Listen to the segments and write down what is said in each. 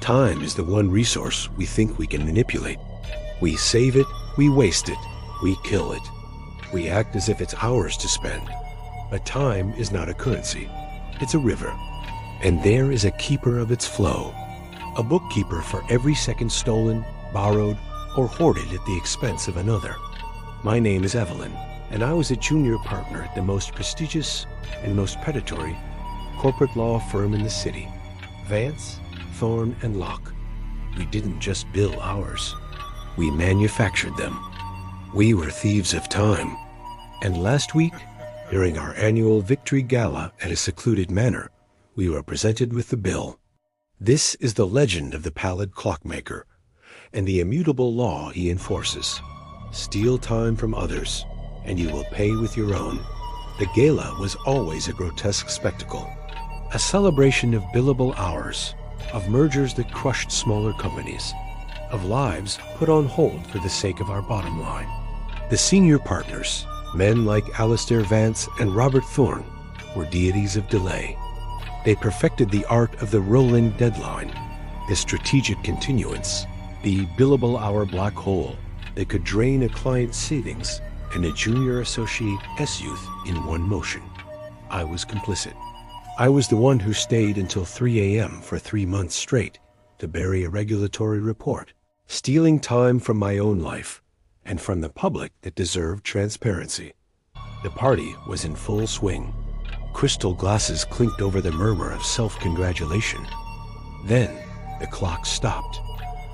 Time is the one resource we think we can manipulate. We save it, we waste it, we kill it. We act as if it's ours to spend. But time is not a currency. It's a river. And there is a keeper of its flow. A bookkeeper for every second stolen, borrowed, or hoarded at the expense of another. My name is Evelyn, and I was a junior partner at the most prestigious and most predatory corporate law firm in the city, Vance, Thorne, and Locke. We didn't just bill hours. We manufactured them. We were thieves of time. And last week, during our annual victory gala at a secluded manor, we were presented with the bill. This is the legend of the Pallid Clockmaker and the immutable law he enforces. Steal time from others, and you will pay with your own. The gala was always a grotesque spectacle, a celebration of billable hours, of mergers that crushed smaller companies, of lives put on hold for the sake of our bottom line. The senior partners, men like Alistair Vance and Robert Thorne, were deities of delay. They perfected the art of the rolling deadline, the strategic continuance, the billable hour black hole that could drain a client's savings and a junior associate S-youth in one motion. I was complicit. I was the one who stayed until 3 a.m. for 3 months straight to bury a regulatory report, stealing time from my own life and from the public that deserved transparency. The party was in full swing. Crystal glasses clinked over the murmur of self-congratulation. Then the clock stopped.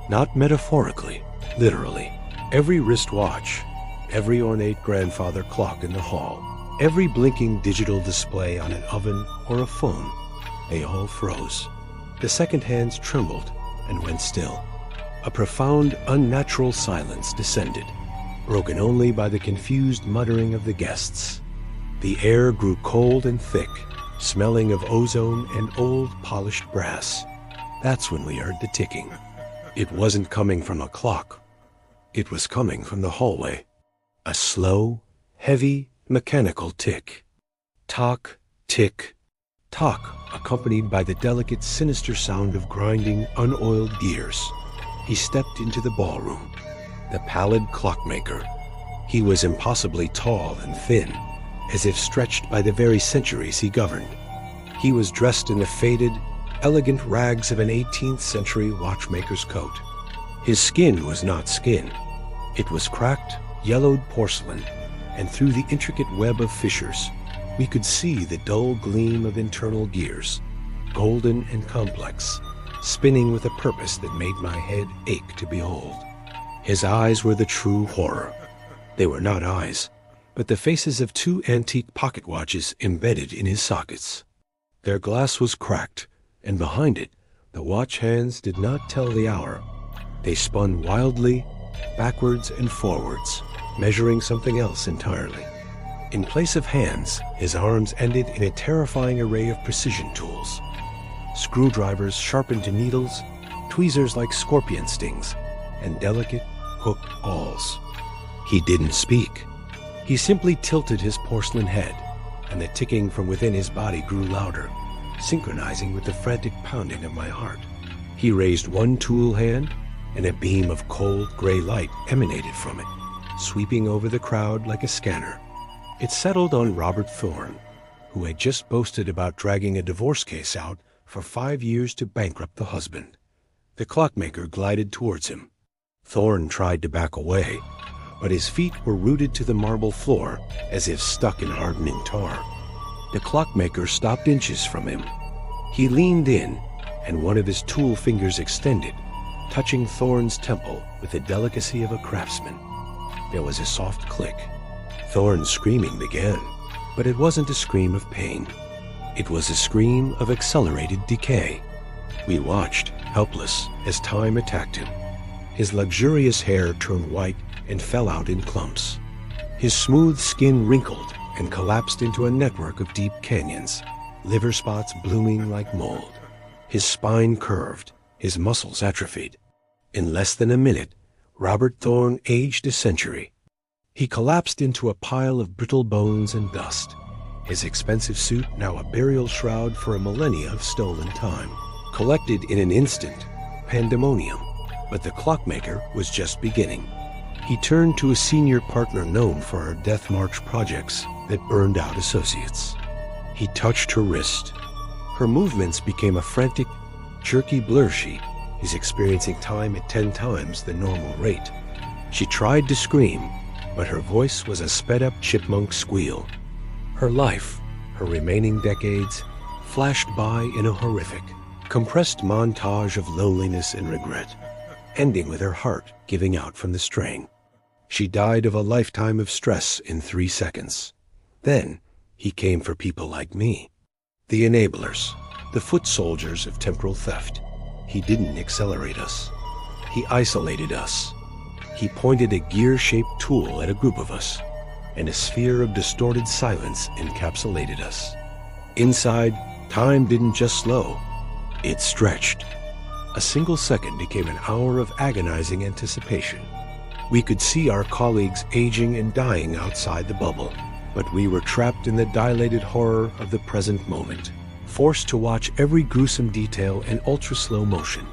Not metaphorically, literally. Every wristwatch, every ornate grandfather clock in the hall, every blinking digital display on an oven or a phone, they all froze. The second hands trembled and went still. A profound, unnatural silence descended, broken only by the confused muttering of the guests. The air grew cold and thick, smelling of ozone and old polished brass. That's when we heard the ticking. It wasn't coming from a clock. It was coming from the hallway. A slow, heavy, mechanical tick. Tock, tick, tock, accompanied by the delicate, sinister sound of grinding, unoiled gears. He stepped into the ballroom. The Pallid Clockmaker. He was impossibly tall and thin, as if stretched by the very centuries he governed. He was dressed in the faded, elegant rags of an 18th century watchmaker's coat. His skin was not skin. It was cracked, yellowed porcelain, and through the intricate web of fissures, we could see the dull gleam of internal gears, golden and complex, spinning with a purpose that made my head ache to behold. His eyes were the true horror. They were not eyes, but the faces of 2 antique pocket watches embedded in his sockets. Their glass was cracked, and behind it, the watch hands did not tell the hour. They spun wildly, backwards and forwards, measuring something else entirely. In place of hands, his arms ended in a terrifying array of precision tools. Screwdrivers sharpened to needles, tweezers like scorpion stings, and delicate, hooked awls. He didn't speak. He simply tilted his porcelain head, and the ticking from within his body grew louder, synchronizing with the frantic pounding of my heart. He raised one tool hand, and a beam of cold gray light emanated from it, sweeping over the crowd like a scanner. It settled on Robert Thorne, who had just boasted about dragging a divorce case out for 5 years to bankrupt the husband. The clockmaker glided towards him. Thorne tried to back away, but his feet were rooted to the marble floor as if stuck in hardening tar. The clockmaker stopped inches from him. He leaned in, and one of his tool fingers extended, touching Thorne's temple with the delicacy of a craftsman. There was a soft click. Thorne's screaming began, but it wasn't a scream of pain. It was a scream of accelerated decay. We watched, helpless, as time attacked him. His luxurious hair turned white and fell out in clumps. His smooth skin wrinkled and collapsed into a network of deep canyons, liver spots blooming like mold. His spine curved, his muscles atrophied. In less than a minute, Robert Thorne aged a century. He collapsed into a pile of brittle bones and dust, his expensive suit now a burial shroud for a millennia of stolen time. Collected in an instant, pandemonium, but the Clockmaker was just beginning. He turned to a senior partner known for our death march projects that burned out associates. He touched her wrist. Her movements became a frantic, jerky blur. She is experiencing time at 10 times the normal rate. She tried to scream, but her voice was a sped-up chipmunk squeal. Her life, her remaining decades, flashed by in a horrific, compressed montage of loneliness and regret, ending with her heart giving out from the strain. She died of a lifetime of stress in 3 seconds. Then, he came for people like me. The enablers, the foot soldiers of temporal theft. He didn't accelerate us. He isolated us. He pointed a gear-shaped tool at a group of us, and a sphere of distorted silence encapsulated us. Inside, time didn't just slow, it stretched. A single second became an hour of agonizing anticipation. We could see our colleagues aging and dying outside the bubble, but we were trapped in the dilated horror of the present moment, forced to watch every gruesome detail in ultra-slow motion,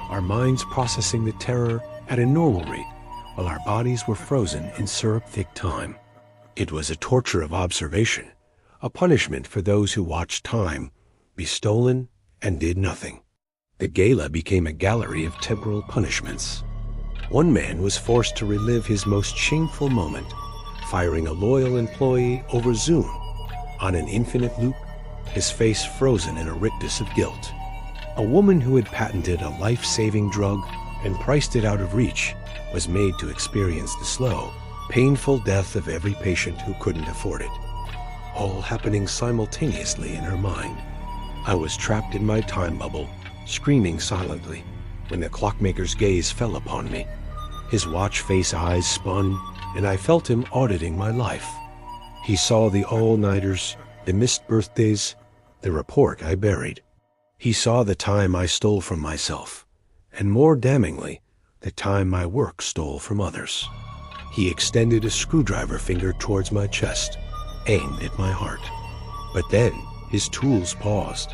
our minds processing the terror at a normal rate, while our bodies were frozen in syrup-thick time. It was a torture of observation, a punishment for those who watched time be stolen and did nothing. The gala became a gallery of temporal punishments. One man was forced to relive his most shameful moment, firing a loyal employee over Zoom on an infinite loop, his face frozen in a rictus of guilt. A woman who had patented a life-saving drug and priced it out of reach was made to experience the slow, painful death of every patient who couldn't afford it, all happening simultaneously in her mind. I was trapped in my time bubble, screaming silently, when the Clockmaker's gaze fell upon me. His watch-face eyes spun, and I felt him auditing my life. He saw the all-nighters, the missed birthdays, the report I buried. He saw the time I stole from myself, and more damningly, the time my work stole from others. He extended a screwdriver finger towards my chest, aimed at my heart. But then his tools paused.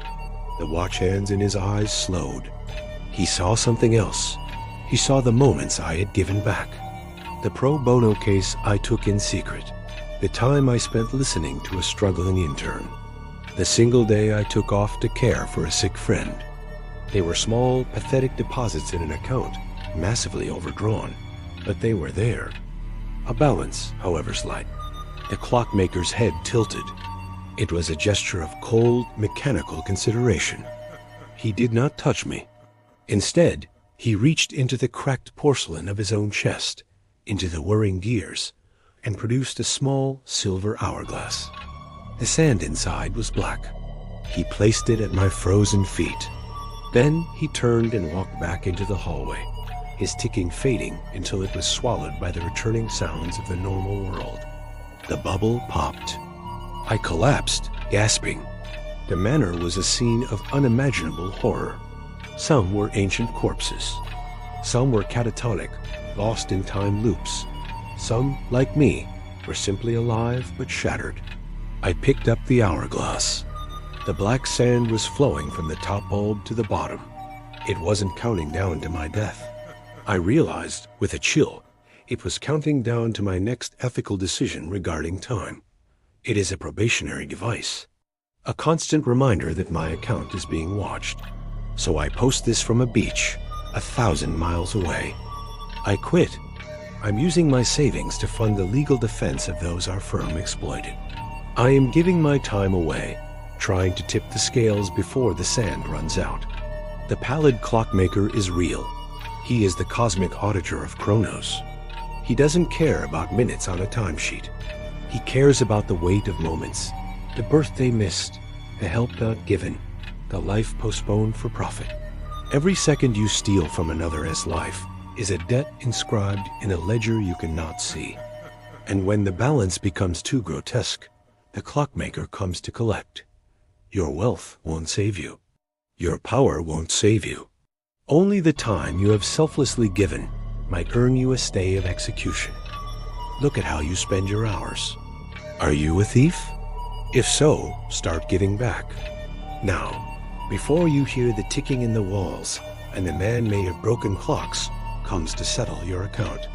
The watch hands in his eyes slowed. He saw something else. He saw the moments I had given back. The pro bono case I took in secret. The time I spent listening to a struggling intern. The single day I took off to care for a sick friend. They were small, pathetic deposits in an account, massively overdrawn, but they were there. A balance, however slight. The Clockmaker's head tilted. It was a gesture of cold, mechanical consideration. He did not touch me. Instead, he reached into the cracked porcelain of his own chest, into the whirring gears, and produced a small silver hourglass. The sand inside was black. He placed it at my frozen feet. Then he turned and walked back into the hallway, his ticking fading until it was swallowed by the returning sounds of the normal world. The bubble popped. I collapsed, gasping. The manor was a scene of unimaginable horror. Some were ancient corpses. Some were catatonic, lost in time loops. Some, like me, were simply alive but shattered. I picked up the hourglass. The black sand was flowing from the top bulb to the bottom. It wasn't counting down to my death. I realized, with a chill, it was counting down to my next ethical decision regarding time. It is a probationary device, a constant reminder that my account is being watched. So I post this from a beach, 1,000 miles away. I quit. I'm using my savings to fund the legal defense of those our firm exploited. I am giving my time away, trying to tip the scales before the sand runs out. The Pallid Clockmaker is real. He is the cosmic auditor of Chronos. He doesn't care about minutes on a timesheet. He cares about the weight of moments, the birthday missed, the help not given, the life postponed for profit. Every second you steal from another's life is a debt inscribed in a ledger you cannot see. And when the balance becomes too grotesque, the Clockmaker comes to collect. Your wealth won't save you. Your power won't save you. Only the time you have selflessly given might earn you a stay of execution. Look at how you spend your hours. Are you a thief? If so, start giving back. Now, before you hear the ticking in the walls, and the man may have broken clocks comes to settle your account.